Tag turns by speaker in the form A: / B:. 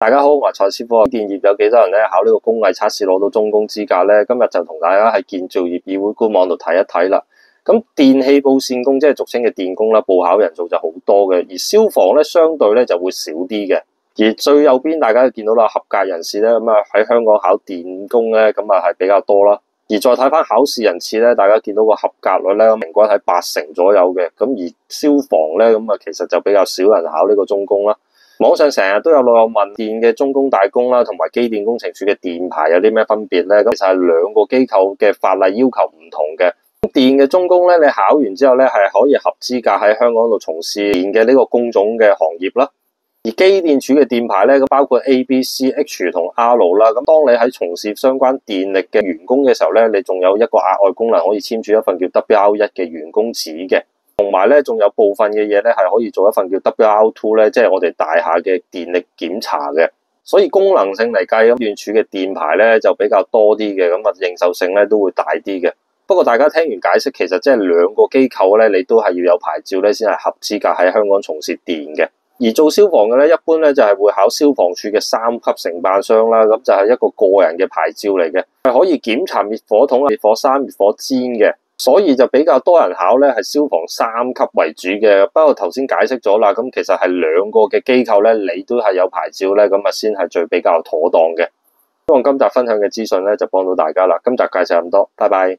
A: 大家好，我係蔡師傅。電業有幾多人咧考呢個工藝測試攞到中工資格咧？今日就同大家喺建造業議會官網度睇一睇啦。咁電氣布線工即係俗稱嘅電工啦，報考人數就好多嘅，而消防咧相對咧就會少啲嘅。而最右邊大家就見到啦，合格人士咧咁啊喺香港考電工咧咁啊係比較多啦。而再睇翻考試人次咧，大家見到個合格率咧平均喺80%左右嘅。咁而消防咧咁啊其實就比較少人考呢個中工啦。網上成日都有老友問電嘅中工大工啦，同埋機電工程署嘅電牌有啲咩分別咧？咁其實係兩個機構嘅法例要求唔同嘅。電嘅中工咧，你考完之後咧係可以合資格喺香港度從事電嘅呢個工種嘅行業啦。而機電署嘅電牌咧，咁包括 A、B、C、H 同 R 啦。咁當你喺從事相關電力嘅員工嘅時候咧，你仲有一個額外功能可以簽署一份叫 WR1 嘅員工紙嘅。同埋咧，仲有部分嘅嘢咧，係可以做一份叫 WR2 咧，即係我哋大廈嘅電力檢查嘅。所以功能性嚟計，咁電署嘅電牌咧就比較多啲嘅，咁啊認受性咧都會大啲嘅。不過大家聽完解釋，其實即係兩個機構咧，你都係要有牌照咧，先係合資格喺香港從事電嘅。而做消防嘅咧，一般咧就係會考消防處嘅3級承辦商啦，咁就係一個個人嘅牌照嚟嘅，係可以檢查滅火筒、滅火栓、滅火氈嘅。所以就比較多人考咧，係消防3級為主嘅。不過頭先解釋咗啦，咁其實係兩個嘅機構咧，你都係有牌照咧，咁啊先係最比較妥當嘅。希望今集分享嘅資訊咧就幫到大家啦。今集介紹咁多，拜拜。